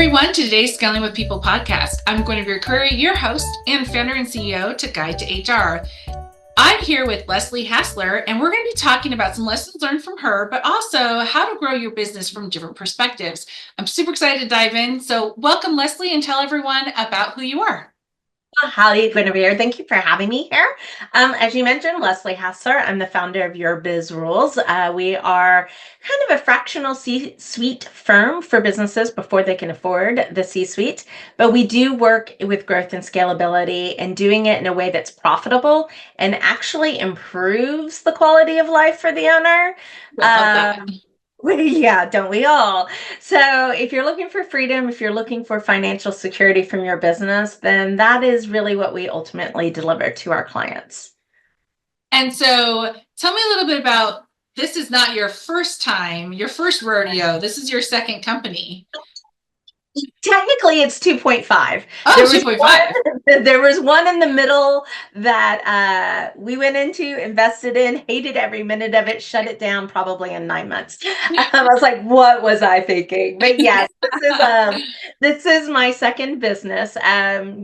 everyone, to today's Scaling with People podcast. I'm Guinevere Curry, your host and founder and CEO to Guide to HR. I'm here with Leslie Hassler, and we're going to be talking about some lessons learned from her, but also how to grow your business from different perspectives. I'm super excited to dive in. So welcome, Leslie, and tell everyone about who you are. Howdy, Guinevere. Thank you for having me here. As you mentioned, Leslie Hassler. I'm the founder of Your Biz Rules. We are kind of a fractional C-suite firm for businesses before they can afford the C-suite, but we do work with growth and scalability and doing it in a way that's profitable and actually improves the quality of life for the owner. Yeah, don't we all? So if you're looking for freedom, if you're looking for financial security from your business, then that is really what we ultimately deliver to our clients. And so tell me a little bit about, this is not your first time, your first rodeo. This is your second company. Technically, it's 2.5. Oh, 2.5. There was one in the middle that we went into, invested in, hated every minute of it, shut it down probably in 9 months. I was like, what was I thinking? But yes, this is my second business.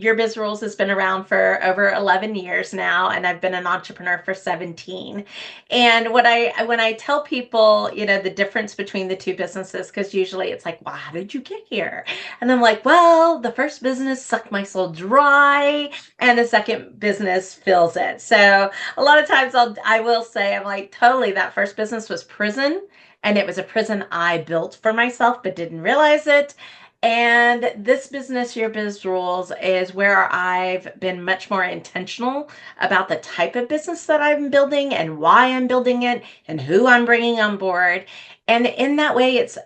Your Biz Rules has been around for over 11 years now, and I've been an entrepreneur for 17. And when I tell people, the difference between the two businesses, because usually it's like, well, how did you get here? And I'm like, well, the first business sucked my soul dry, and the second business fills it. So a lot of times I will say, I'm like, totally, that first business was prison, and it was a prison I built for myself, but didn't realize it. And this business, Your Biz Rules, is where I've been much more intentional about the type of business that I'm building and why I'm building it and who I'm bringing on board. And in that way, it's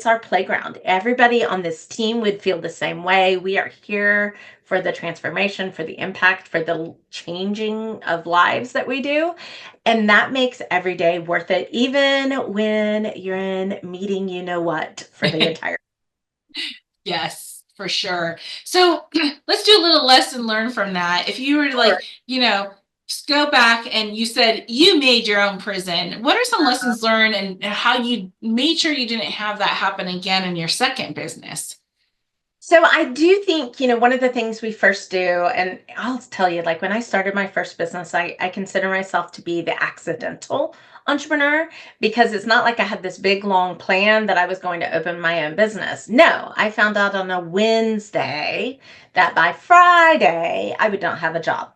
our playground. Everybody on this team would feel the same way. We are here for the transformation, for the impact, for the changing of lives that we do. And that makes every day worth it, even when you're in meeting what for the entire. Yes, for sure. So let's do a little lesson learned from that. If you were to just go back, and you said you made your own prison. What are some lessons learned and how you made sure you didn't have that happen again in your second business? So I do think, one of the things we first do, and I'll tell you, like when I started my first business, I consider myself to be the accidental entrepreneur, because it's not like I had this big long plan that I was going to open my own business. No, I found out on a Wednesday that by Friday I would not have a job.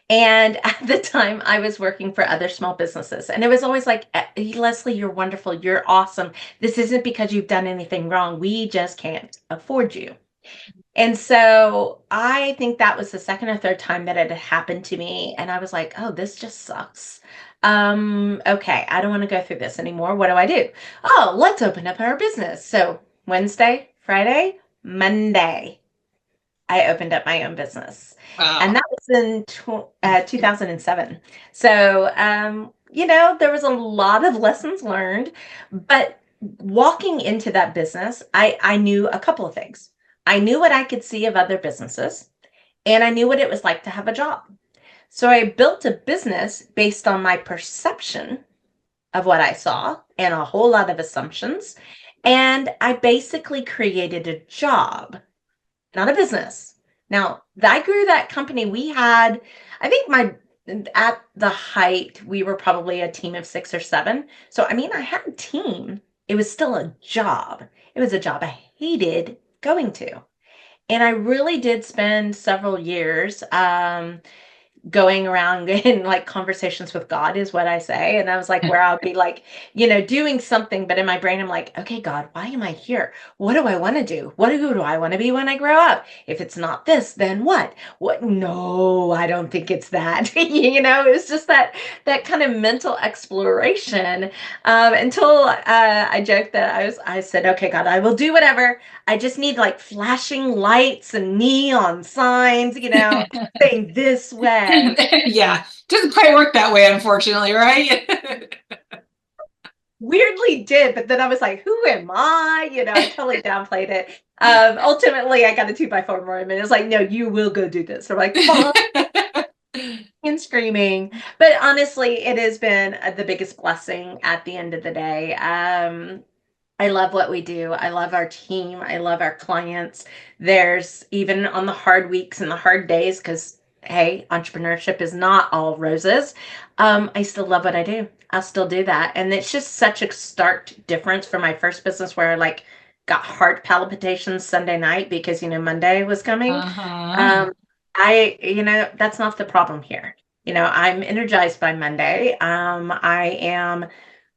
And at the time, I was working for other small businesses. And it was always like, Leslie, you're wonderful. You're awesome. This isn't because you've done anything wrong. We just can't afford you. And so I think that was the second or third time that it had happened to me. And I was like, oh, this just sucks. Okay, I don't want to go through this anymore. What do I do? Oh, let's open up our business. So Wednesday, Friday, Monday, I opened up my own business. Wow. And that was in 2007. So, there was a lot of lessons learned, but walking into that business, I knew a couple of things. I knew what I could see of other businesses, and I knew what it was like to have a job. So I built a business based on my perception of what I saw and a whole lot of assumptions. And I basically created a job, not a business. Now, I grew that company. We had, I think at the height, we were probably a team of 6 or 7. So, I had a team. It was still a job. It was a job I hated going to. And I really did spend several years going around in like conversations with God is what I say. And I was like, where I'll be like, doing something, but in my brain, I'm like, okay, God, why am I here? What do I want to do? Who do I want to be when I grow up? If it's not this, then what? What? No, I don't think it's that. It was just that kind of mental exploration until I joked that I said, okay, God, I will do whatever. I just need like flashing lights and neon signs, saying this way. Yeah, doesn't quite work that way, unfortunately, right? Weirdly did, but then I was like, who am I? I totally downplayed it. Ultimately, I got a 2x4 moment. It was like, no, you will go do this. I'm like, fine. And screaming. But honestly, it has been the biggest blessing at the end of the day. I love what we do. I love our team. I love our clients. There's even on the hard weeks and the hard days, because hey, entrepreneurship is not all roses. I still love what I do. I'll still do that. And it's just such a stark difference from my first business where I like got heart palpitations Sunday night because, Monday was coming. Uh-huh. Um, that's not the problem here. I'm energized by Monday. I am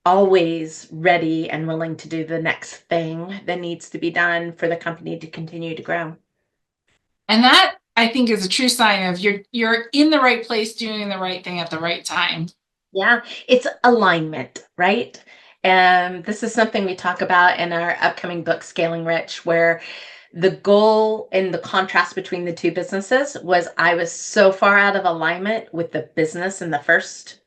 always ready and willing to do the next thing that needs to be done for the company to continue to grow. And that I think is a true sign of you're in the right place doing the right thing at the right time. Yeah, it's alignment, right? And this is something we talk about in our upcoming book, Scaling Rich, where the goal and the contrast between the two businesses was I was so far out of alignment with the business in the first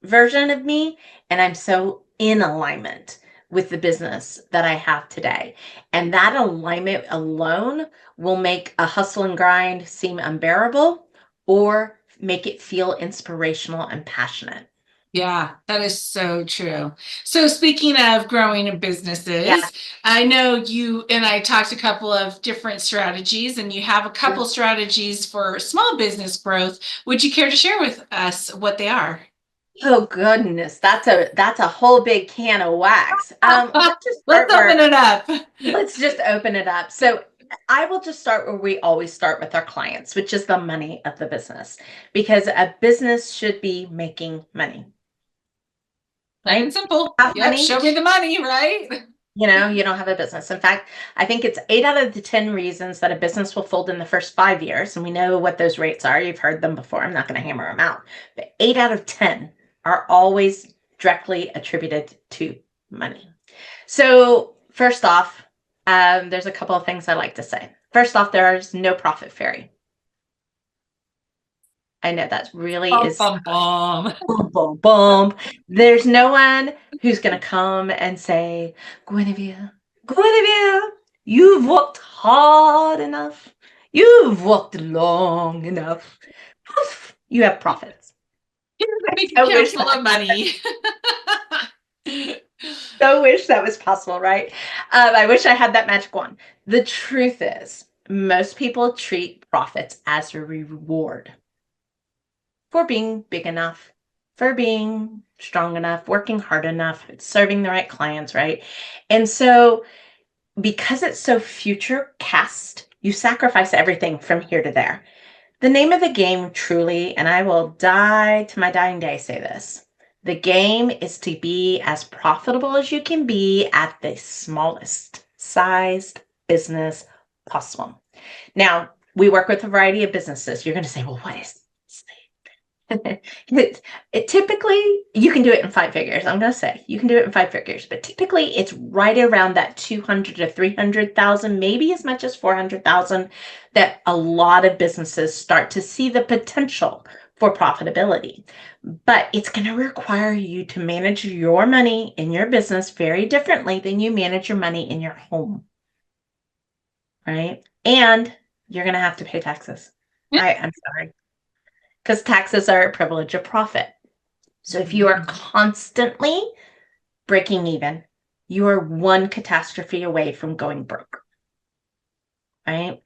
version of me, and I'm so in alignment with the business that I have today. And that alignment alone will make a hustle and grind seem unbearable or make it feel inspirational and passionate. Yeah, that is so true. So speaking of growing Yeah. businesses, I know you and I talked a couple of different strategies, and you have a couple strategies for small business growth. Would you care to share with us what they are? Oh goodness, that's a whole big can of wax. Let's just Let's start open where it up. let's just open it up. So I will just start where we always start with our clients, which is the money of the business, because a business should be making money, Plain and right? simple. Have Yep, money, show me the money, right? you don't have a business. In fact, I think it's 8 out of the 10 reasons that a business will fold in the first 5 years. And we know what those rates are. You've heard them before. I'm not going to hammer them out. But 8 out of 10 are always directly attributed to money. So, first off, there's a couple of things I like to say. First off, there's no profit fairy. I know that really Bum, is bum, bum. boom, boom, boom. There's no one who's going to come and say, Guinevere, Guinevere, you've worked hard enough. You've worked long enough. Poof, you have profits. Here's a I big so account wish full that of happened. money. So wish that was possible, right? I wish I had that magic wand. The truth is, most people treat profits as a reward for being big enough, for being strong enough, working hard enough, serving the right clients, right? And so, because it's so future cast, you sacrifice everything from here to there. The name of the game, truly, and I will die to my dying day say this, the game is to be as profitable as you can be at the smallest sized business possible. Now, we work with a variety of businesses. You're going to say, well, what is this? it typically you can do it in 5 figures. I'm going to say you can do it in 5 figures, but typically it's right around that 200 to 300,000, maybe as much as 400,000, that a lot of businesses start to see the potential for profitability. But it's going to require you to manage your money in your business very differently than you manage your money in your home, right? And you're going to have to pay taxes. I'm sorry, because taxes are a privilege of profit. So if you are constantly breaking even, you are one catastrophe away from going broke, right?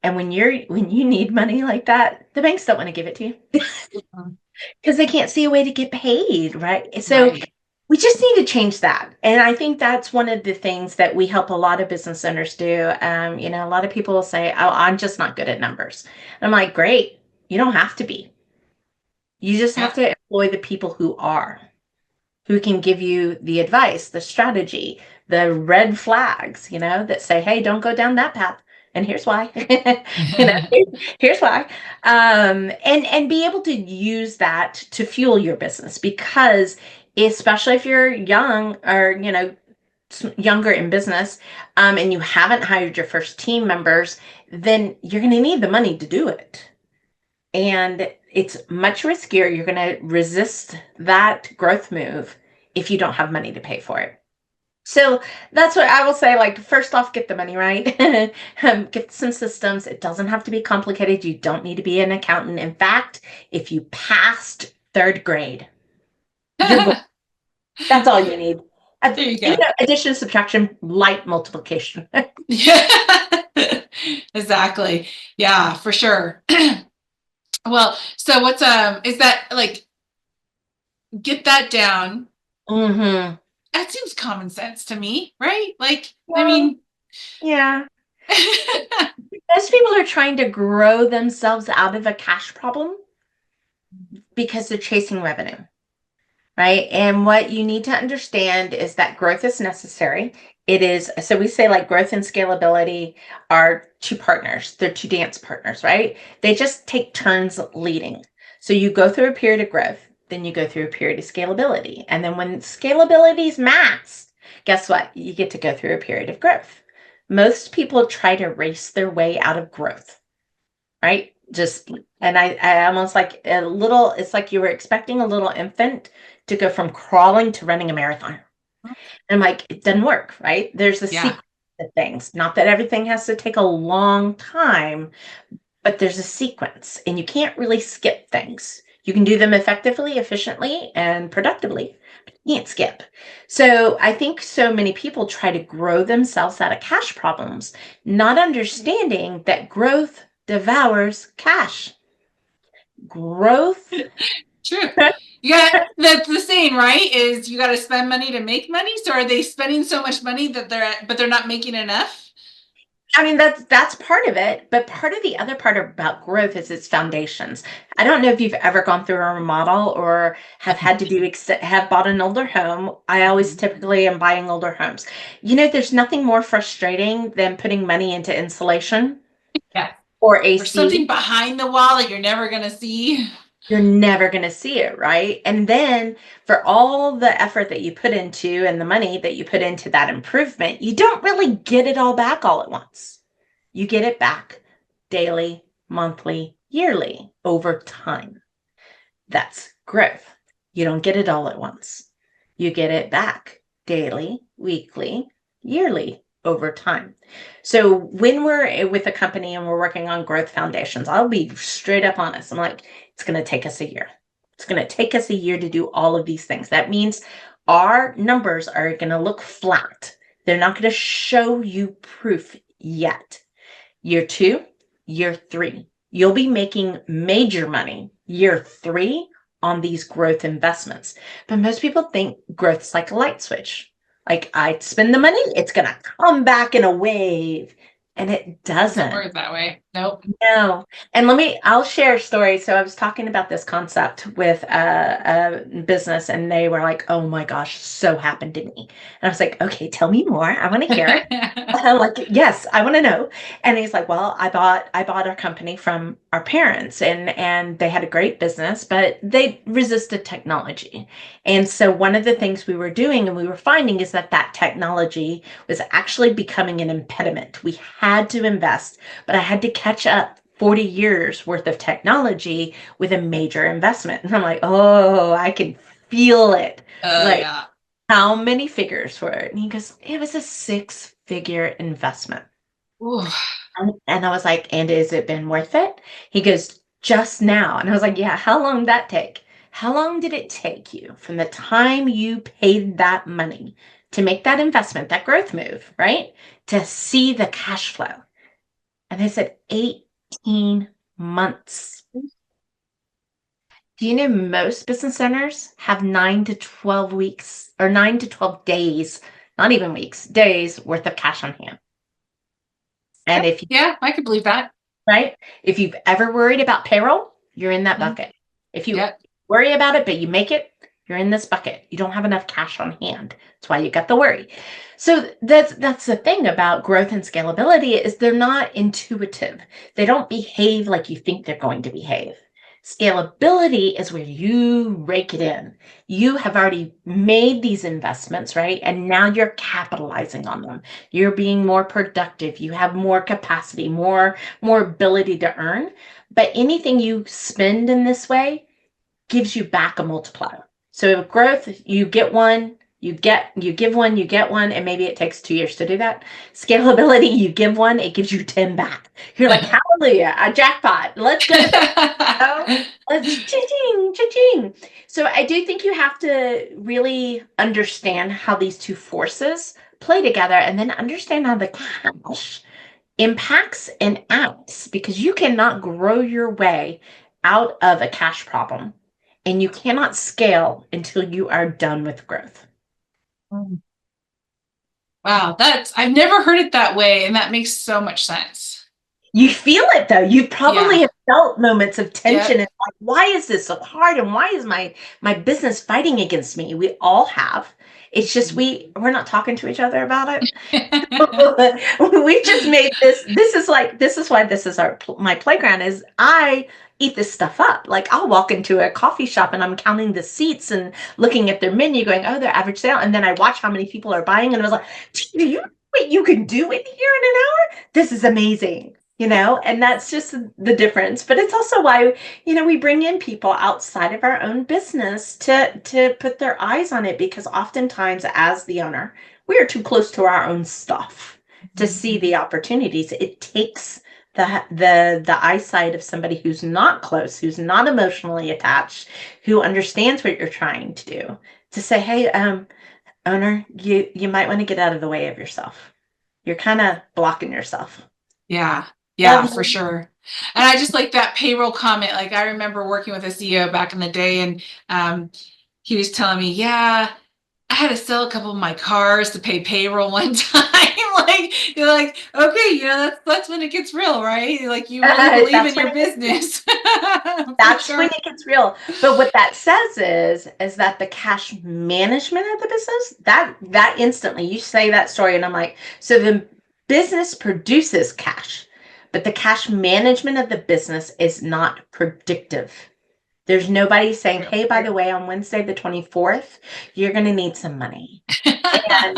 And when you need money like that, the banks don't want to give it to you because they can't see a way to get paid, right? So Right. we just need to change that. And I think that's one of the things that we help a lot of business owners do. A lot of people will say, oh, I'm just not good at numbers. And I'm like, great. You don't have to be. You just have Yeah. to employ the people who can give you the advice, the strategy, the red flags, that say, hey, don't go down that path. And here's why. you know, here's why. And be able to use that to fuel your business, because especially if you're young or, younger in business, and you haven't hired your first team members, then you're going to need the money to do it. And it's much riskier. You're going to resist that growth move if you don't have money to pay for it. So that's what I will say. Like, first off, get the money right. Get some systems. It doesn't have to be complicated. You don't need to be an accountant. In fact, if you passed third grade, you're good. That's all you need. There you go. Addition, subtraction, light multiplication. Yeah. Exactly. Yeah, for sure. Well, so what's is that like get that down? Mm-hmm. That seems common sense to me, right? Like, I Well, mean, yeah. Most people are trying to grow themselves out of a cash problem because they're chasing revenue, right? And what you need to understand is that growth is necessary. It is, so we say like growth and scalability are two partners. They're two dance partners, right? They just take turns leading. So you go through a period of growth, then you go through a period of scalability. And then when scalability is maxed, guess what? You get to go through a period of growth. Most people try to race their way out of growth, right? Just, and I almost like a little, it's like you were expecting a little infant to go from crawling to running a marathon. And I'm like, it doesn't work, right? There's a yeah, sequence of things. Not that everything has to take a long time, but there's a sequence and you can't really skip things. You can do them effectively, efficiently, and productively, but you can't skip. So I think so many people try to grow themselves out of cash problems, not understanding that growth devours cash. Growth. true. You got the saying, right? Is you got to spend money to make money. So are they spending so much money that they're not making enough? I mean, that's part of it, but part of the other part about growth is its foundations. I don't know if you've ever gone through a remodel or have had to have bought an older home. I always typically am buying older homes. There's nothing more frustrating than putting money into insulation Yeah. or Or something AC. behind the wall that you're never gonna see. You're never going to see it, right? And then for all the effort that you put into and the money that you put into that improvement, you don't really get it all back all at once. You get it back daily, monthly, yearly, over time. That's growth. You don't get it all at once. You get it back daily, weekly, yearly, over time. So when we're with a company and we're working on growth foundations, I'll be straight up honest. I'm like, it's going to take us a year. It's going to take us a year to do all of these things. That means our numbers are going to look flat. They're not going to show you proof yet. Year 2, year 3, you'll be making major money. Year 3 on these growth investments. But most people think growth's like a light switch. Like I spend the money, it's going to come back in a wave. And it Doesn't doesn't. work that way. Nope. No. And I'll share a story. So I was talking about this concept with a business and they were like, oh my gosh, so happened to me. And I was like, okay, tell me more. I want to hear it. I'm like, yes, I want to know. And he's like, well, I bought our company from our parents and they had a great business, but they resisted technology. And so one of the things we were doing and we were finding is that technology was actually becoming an impediment. We had to invest, but I had to catch up 40 years worth of technology with a major investment. And I'm like, oh, I can feel it. Like, Yeah. how many figures were it? And he goes, it was a 6-figure investment. Ooh. And I was like, and has it been worth it? He goes, just now. And I was like, yeah, how long did that take? How long did it take you from the time you paid that money to make that investment, that growth move, right? To see the cash flow? And I said, 18 months. Do you know most business owners have 9 to 12 weeks or 9 to 12 days, not even weeks, days worth of cash on hand? And if you, Yeah, I could believe that. right, if you've ever worried about payroll, you're in that Mhm. bucket. If you Yeah. worry about it, but you make it, you're in this bucket. You don't have enough cash on hand. That's why you got the worry. So that's the thing about growth and scalability is they're not intuitive. They don't behave like you think they're going to behave. Scalability is where you rake it in. You have already made these investments, right? And now you're capitalizing on them. You're being more productive. You have more capacity, more ability to earn. But anything you spend in this way gives you back a multiplier. So growth, you get one, You give one, you get one, and maybe it takes 2 years to do that. Scalability, you give one, it gives you 10 back. You're like, hallelujah, a jackpot. Let's go to bed. Oh, let's cha-ching, cha-ching. So I do think you have to really understand how these two forces play together and then understand how the cash impacts and acts, because you cannot grow your way out of a cash problem and you cannot scale until you are done with growth. Wow, I've never heard it that way, and that makes so much sense. You feel it though. You probably Yeah. have felt moments of tension Yep. and like, why is this so hard? And why is my business fighting against me? We all have. It's just we're not talking to each other about it. We just made this is why this is my playground. Is I eat this stuff up. Like I'll walk into a coffee shop and I'm counting the seats and looking at their menu going, oh, their average sale, and then I watch how many people are buying and I was like, do you know what you can do in here in an hour? This is amazing. And that's just the difference. But it's also why, we bring in people outside of our own business to put their eyes on it, because oftentimes as the owner, we are too close to our own stuff to see the opportunities. It takes the eyesight of somebody who's not close, who's not emotionally attached, who understands what you're trying to do, to say, hey, owner, you might want to get out of the way of yourself. You're kind of blocking yourself. Yeah. Yeah, for sure. And I just like that payroll comment. Like I remember working with a CEO back in the day, and he was telling me, yeah, I had to sell a couple of my cars to pay payroll one time. Like you're like, okay, that's when it gets real, right? Like you really believe in your business. That's Sure. when it gets real. But what that says is that the cash management of the business, that instantly you say that story and I'm like, so the business produces cash, but the cash management of the business is not predictive. There's nobody saying, hey, by the way, on Wednesday the 24th, you're going to need some money. And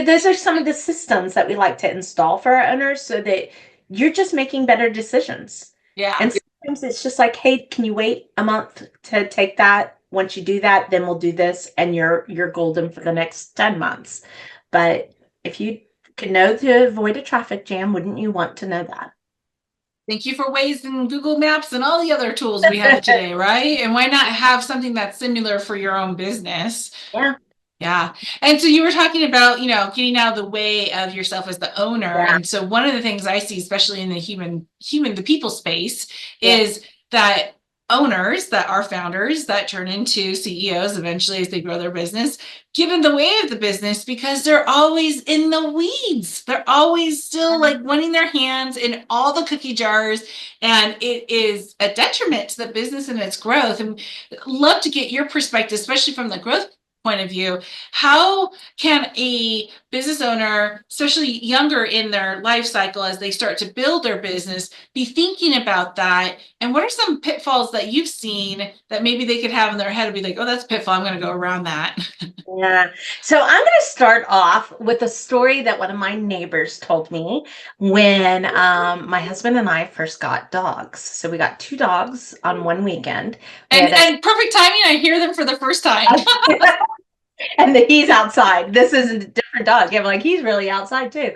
those are some of the systems that we like to install for our owners so that you're just making better decisions. Yeah. And sometimes it's just like, hey, can you wait a month to take that? Once you do that, then we'll do this, and you're golden for the next 10 months. But if you could know to avoid a traffic jam, wouldn't you want to know that? Thank you for Waze and Google Maps and all the other tools we have today, right? And why not have something that's similar for your own business? Yeah. Yeah. And so you were talking about, getting out of the way of yourself as the owner. Yeah. And so one of the things I see, especially in the people space, Yeah. is that owners that are founders that turn into CEOs eventually as they grow their business, get in the way of the business because they're always in the weeds. They're always still like wanting their hands in all the cookie jars. And it is a detriment to the business and its growth. And love to get your perspective, especially from the growth point of view. How can a business owner, especially younger in their life cycle as they start to build their business, be thinking about that? And what are some pitfalls that you've seen that maybe they could have in their head and be like, oh, that's a pitfall, I'm going to go around that? Yeah. So I'm going to start off with a story that one of my neighbors told me when my husband and I first got dogs. So we got 2 dogs on one weekend. And perfect timing, I hear them for the first time. And he's outside. This is a different dog. Yeah, like he's really outside too.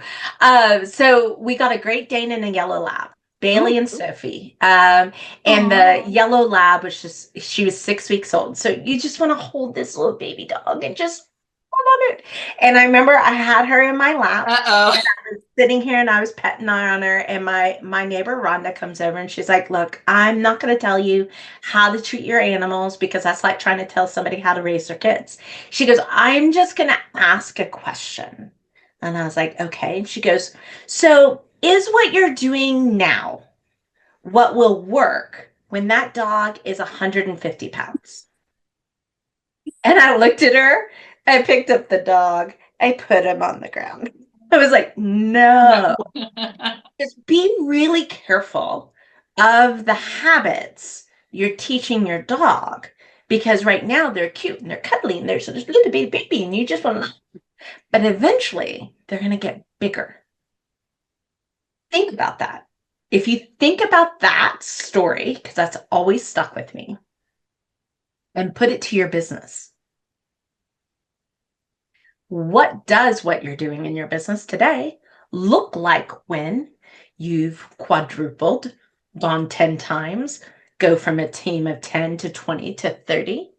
So we got a Great Dane and a yellow lab, Bailey and Sophie. And the yellow lab she was 6 weeks old. So you just want to hold this little baby dog and just hold on it. And I remember I had her in my lap. Uh-oh. Sitting here and I was petting on her, and my neighbor Rhonda comes over and she's like, look, I'm not going to tell you how to treat your animals because that's like trying to tell somebody how to raise their kids. She goes, I'm just going to ask a question. And I was like, okay. And she goes, so is what you're doing now what will work when that dog is 150 pounds? And I looked at her, I picked up the dog, I put him on the ground. I was like, no. Just be really careful of the habits you're teaching your dog, because right now they're cute and they're cuddly and they're just a little baby and you just want to, but eventually they're going to get bigger. Think about that. If you think about that story, because that's always stuck with me, and put it to your business. What does what you're doing in your business today look like when you've quadrupled, gone 10 times, go from a team of 10 to 20 to 30?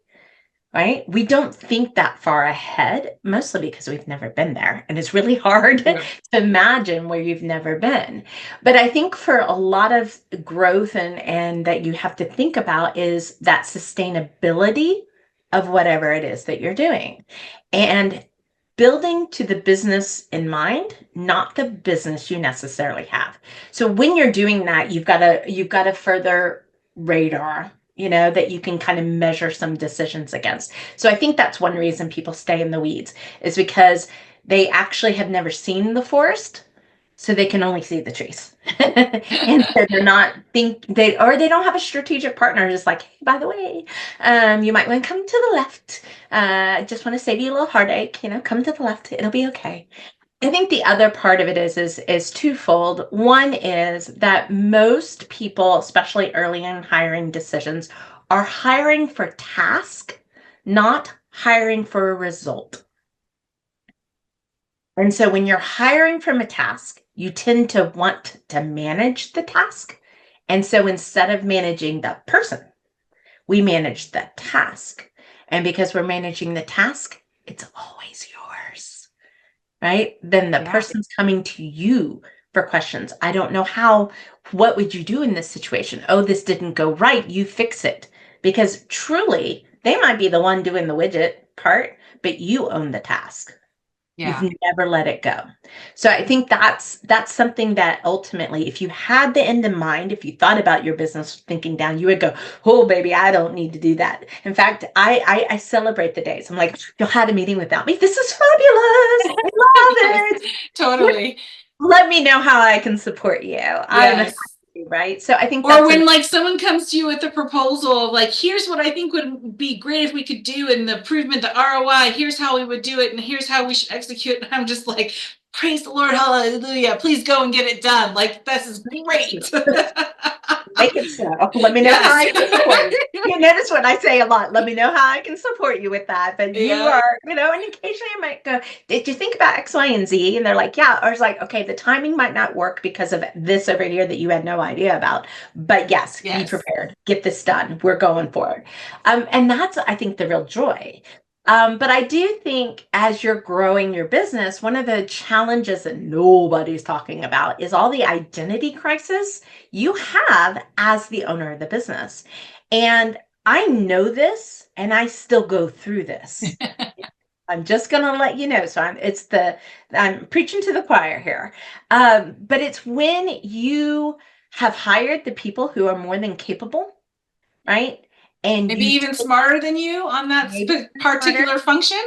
Right? We don't think that far ahead, mostly because we've never been there. And it's really hard Yeah. to imagine where you've never been. But I think for a lot of growth and that you have to think about is that sustainability of whatever it is that you're doing. And building to the business in mind, not the business you necessarily have. So when you're doing that, you've got a further radar, that you can kind of measure some decisions against. So I think that's one reason people stay in the weeds, is because they actually have never seen the forest, so they can only see the trees. And so they're not they don't have a strategic partner just like, hey, by the way, you might want to come to the left. I just want to save you a little heartache, come to the left, it'll be okay. I think the other part of it is twofold. One is that most people, especially early in hiring decisions, are hiring for task, not hiring for a result. And so when you're hiring from a task, you tend to want to manage the task. And so instead of managing the person, we manage the task. And because we're managing the task, it's always yours, right? Then the Yeah. person's coming to you for questions. I don't know what would you do in this situation? Oh, this didn't go right. You fix it. Because truly, they might be the one doing the widget part, but you own the task. Yeah. You've never let it go. So I think that's something that ultimately, if you had the end in mind, if you thought about your business thinking down, you would go, oh, baby, I don't need to do that. In fact, I celebrate the days. I'm like, you'll have a meeting without me. This is fabulous. I love it. Totally. Let me know how I can support you. I'm Yes. happy, right? So I think Or that's when like someone comes to you with a proposal of like, here's what I think would be great if we could do in the improvement, the ROI, here's how we would do it, and here's how we should execute. And I'm just like, praise the Lord, hallelujah, please go and get it done. Like, this is great. make it so. Let me know how Yes. I can support you. You notice what I say a lot. Let me know how I can support you with that. But you Yeah. are, and occasionally I might go, did you think about X, Y, and Z? And they're like, yeah. Or it's like, okay, the timing might not work because of this over here that you had no idea about. But yes, be Yes. prepared. Get this done. We're going forward. And that's, I think, the real joy. But I do think as you're growing your business, one of the challenges that nobody's talking about is all the identity crisis you have as the owner of the business. And I know this and I still go through this. I'm just going to let you know. So I'm preaching to the choir here. But it's when you have hired the people who are more than capable, right? And Maybe you even smarter than you on that maybe smarter. particular function.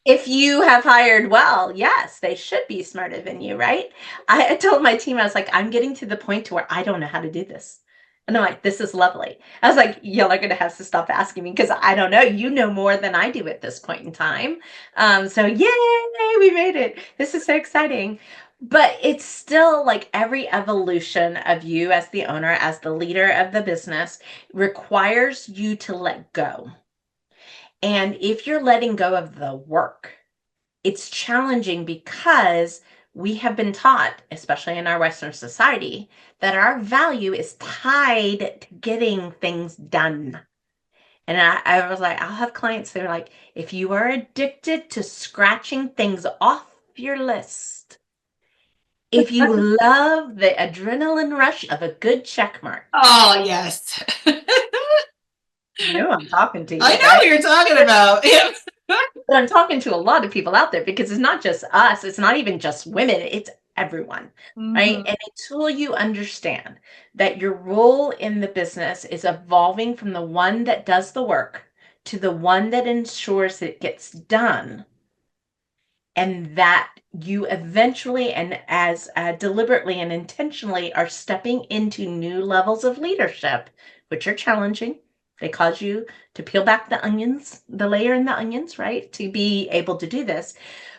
If you have hired well, yes, they should be smarter than you, right? I told my team, I was like, I'm getting to the point to where I don't know how to do this. And they're like, this is lovely. I was like, y'all are going to have to stop asking me because I don't know. You know more than I do at this point in time. So yay, we made it. This is so exciting. But it's still like every evolution of you as the owner, as the leader of the business requires you to let go. And if you're letting go of the work, it's challenging because we have been taught, especially in our Western society, that our value is tied to getting things done. And I was like, I'll have clients that are like, if you are addicted to scratching things off your list, if you love the adrenaline rush of a good check mark, Oh, yes. you know I'm talking to you, I know right? what you're talking about. But I'm talking to a lot of people out there because it's not just us, it's not even just women, it's everyone, right? Mhm. And until you understand that your role in the business is evolving from the one that does the work to the one that ensures it gets done, and that you eventually and as deliberately and intentionally are stepping into new levels of leadership, which are challenging. They cause you to peel back the onions, the layer in the onions, right? To be able to do this.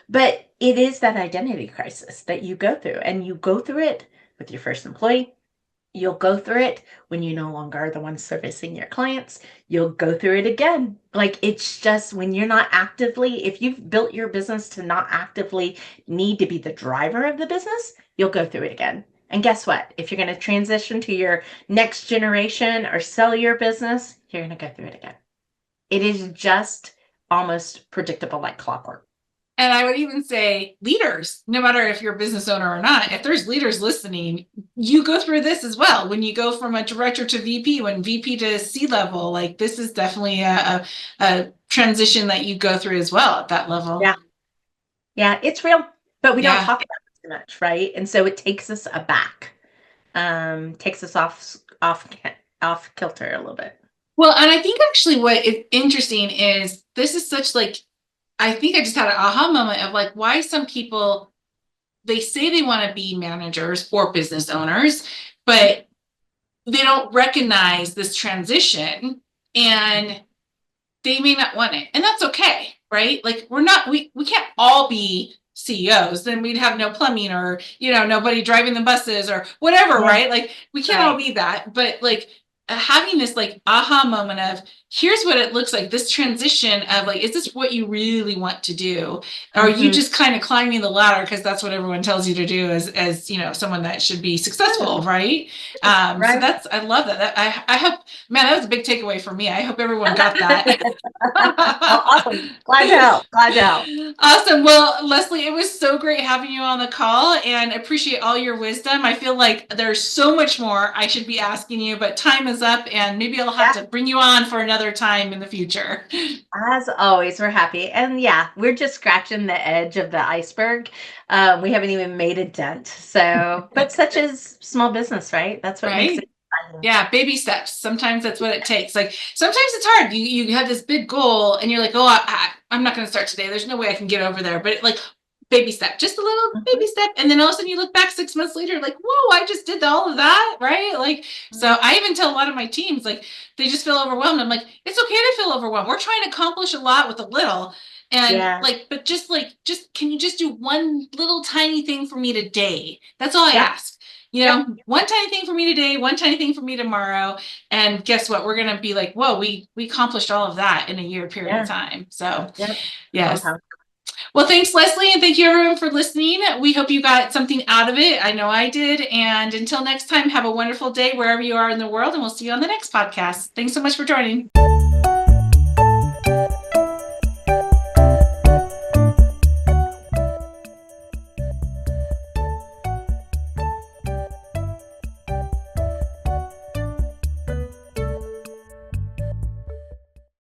But it is that identity crisis that you go through, and you go through it with your first employee. You'll go through it when you no longer are the one servicing your clients. You'll go through it again. Like it's just when you're not actively, if you've built your business to not actively need to be the driver of the business, you'll go through it again. And guess what? If you're going to transition to your next generation or sell your business, you're going to go through it again. It is just almost predictable like clockwork. And I would even say leaders, no matter if you're a business owner or not, if there's leaders listening, you go through this as well. When you go from a director to VP, when VP to C-level, like this is definitely a transition that you go through as well at that level. Yeah. Yeah, it's real, but we don't talk about it too much, right? And so it takes us aback, takes us off kilter a little bit. Well, and I think actually what is interesting is this is such like, I think I just had an aha moment of like why some people, they say they want to be managers or business owners, but they don't recognize this transition and they may not want it. And that's okay, right? Like we can't all be CEOs, then we'd have no plumbing or, nobody driving the buses or whatever, right? Like we can't all be that, but like having this like aha moment of here's what it looks like, this transition of like, is this what you really want to do? Or are you just kind of climbing the ladder because that's what everyone tells you to do as someone that should be successful, right? So I love that. I hope, man, that was a big takeaway for me. I hope everyone got that. Awesome. Glad to help. Awesome. Well, Leslie, it was so great having you on the call and appreciate all your wisdom. I feel like there's so much more I should be asking you, but time is up and maybe I'll have to bring you on for another time in the future. As always, we're happy. And yeah, we're just scratching the edge of the iceberg. We haven't even made a dent. So, but such is small business, right? That's what makes it. Yeah, baby steps. Sometimes that's what it takes. Like sometimes it's hard. You have this big goal and you're like, oh, I'm not going to start today. There's no way I can get over there. But like baby step, just a little baby step. And then all of a sudden you look back 6 months later, like, whoa, I just did all of that. Right. Like, so I even tell a lot of my teams, like, they just feel overwhelmed. I'm like, it's okay to feel overwhelmed. We're trying to accomplish a lot with a little. And but just can you just do one little tiny thing for me today? That's all I ask. One tiny thing for me today, one tiny thing for me tomorrow. And guess what? We're going to be like, whoa, we accomplished all of that in a year period of time. So yes. Well, thanks, Leslie. And thank you everyone for listening. We hope you got something out of it. I know I did. And until next time, have a wonderful day wherever you are in the world. And we'll see you on the next podcast. Thanks so much for joining.